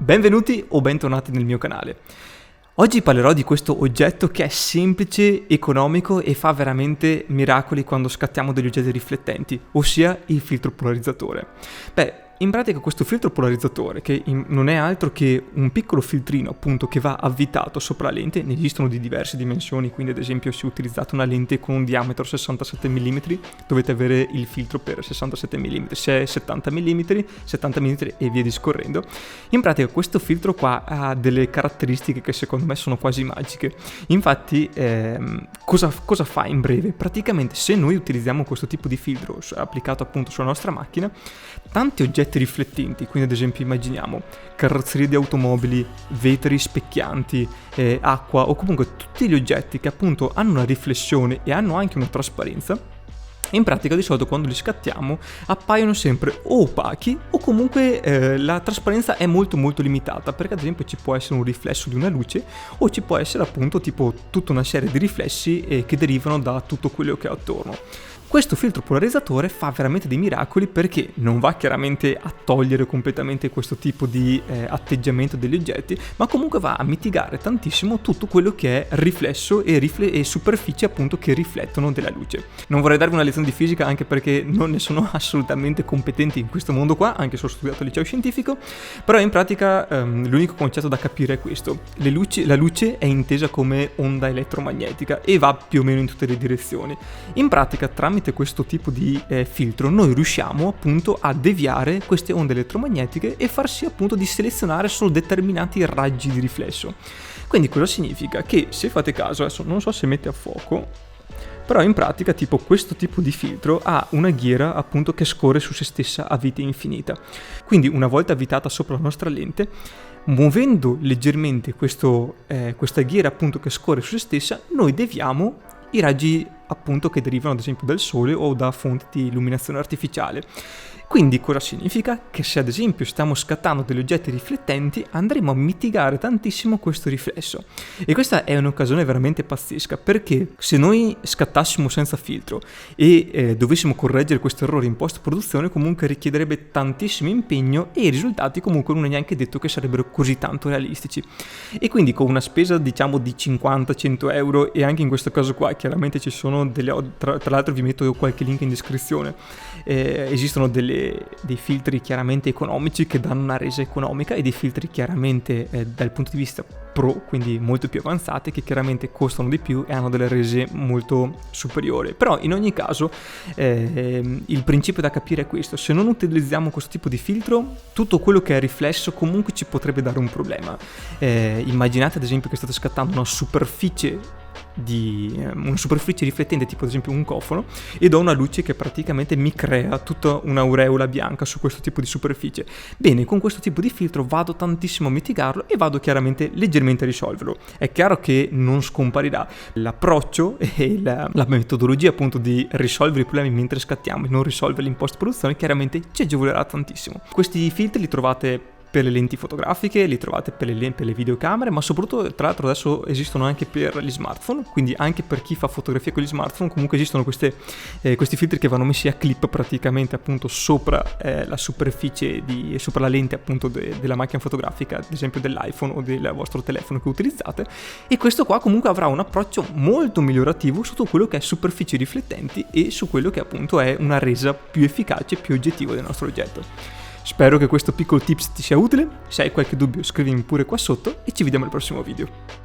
Benvenuti o bentornati nel mio canale. Oggi parlerò di questo oggetto che è semplice, economico e fa veramente miracoli quando scattiamo degli oggetti riflettenti, ossia il filtro polarizzatore. In pratica questo filtro polarizzatore, che non è altro che un piccolo filtrino appunto che va avvitato sopra la lente, ne esistono di diverse dimensioni, quindi ad esempio se utilizzate una lente con un diametro 67 mm dovete avere il filtro per 67 mm, se è 70 mm, 70 mm e via discorrendo. In pratica questo filtro qua ha delle caratteristiche che secondo me sono quasi magiche. Infatti cosa fa in breve? Praticamente se noi utilizziamo questo tipo di filtro applicato appunto sulla nostra macchina, tanti oggetti riflettenti, quindi ad esempio immaginiamo carrozzerie di automobili, vetri specchianti, acqua o comunque tutti gli oggetti che appunto hanno una riflessione e hanno anche una trasparenza. In pratica di solito quando li scattiamo appaiono sempre o opachi o comunque la trasparenza è molto limitata, perché ad esempio ci può essere un riflesso di una luce o ci può essere appunto tipo tutta una serie di riflessi che derivano da tutto quello che è attorno. Questo filtro polarizzatore fa veramente dei miracoli perché non va chiaramente a togliere completamente questo tipo di atteggiamento degli oggetti, ma comunque va a mitigare tantissimo tutto quello che è riflesso e superfici appunto che riflettono della luce. Non vorrei darvi una lezione di fisica anche perché non ne sono assolutamente competente in questo mondo qua, anche se ho studiato al liceo scientifico, però in pratica l'unico concetto da capire è questo: la luce è intesa come onda elettromagnetica e va più o meno in tutte le direzioni. In pratica tramite questo tipo di filtro noi riusciamo appunto a deviare queste onde elettromagnetiche e far sì appunto di selezionare solo determinati raggi di riflesso. Quindi cosa significa? Che se fate caso, adesso non so se mette a fuoco, però in pratica tipo questo tipo di filtro ha una ghiera appunto che scorre su se stessa a vita infinita. Quindi una volta avvitata sopra la nostra lente, muovendo leggermente questa ghiera appunto che scorre su se stessa, noi deviamo i raggi appunto che derivano ad esempio dal sole o da fonti di illuminazione artificiale. Quindi cosa significa? Che se ad esempio stiamo scattando degli oggetti riflettenti andremo a mitigare tantissimo questo riflesso. E questa è un'occasione veramente pazzesca, perché se noi scattassimo senza filtro e dovessimo correggere questo errore in post produzione comunque richiederebbe tantissimo impegno e i risultati comunque non è neanche detto che sarebbero così tanto realistici. E quindi con una spesa diciamo di 50-100 euro, e anche in questo caso qua chiaramente ci sono tra l'altro vi metto qualche link in descrizione, esistono dei filtri chiaramente economici che danno una resa economica e dei filtri chiaramente dal punto di vista pro, quindi molto più avanzati, che chiaramente costano di più e hanno delle rese molto superiori. Però in ogni caso il principio da capire è questo: se non utilizziamo questo tipo di filtro, tutto quello che è riflesso comunque ci potrebbe dare un problema. Immaginate ad esempio che state scattando una superficie riflettente tipo ad esempio un cofano ed ho una luce che praticamente mi crea tutta un'aureola bianca su questo tipo di superficie. Bene, con questo tipo di filtro vado tantissimo a mitigarlo e vado chiaramente leggermente a risolverlo. È chiaro che non scomparirà. L'approccio e la metodologia appunto di risolvere i problemi mentre scattiamo e non risolverli in post produzione chiaramente ci agevolerà tantissimo. Questi filtri li trovate per le lenti fotografiche, li trovate per le videocamere, ma soprattutto tra l'altro adesso esistono anche per gli smartphone, quindi anche per chi fa fotografia con gli smartphone comunque esistono questi filtri che vanno messi a clip praticamente appunto sopra la superficie sopra la lente appunto della macchina fotografica, ad esempio dell'iPhone o del vostro telefono che utilizzate, e questo qua comunque avrà un approccio molto migliorativo su tutto quello che è superfici riflettenti e su quello che appunto è una resa più efficace, più oggettiva del nostro oggetto. Spero che questo piccolo tips ti sia utile. Se hai qualche dubbio scrivimi pure qua sotto e ci vediamo al prossimo video.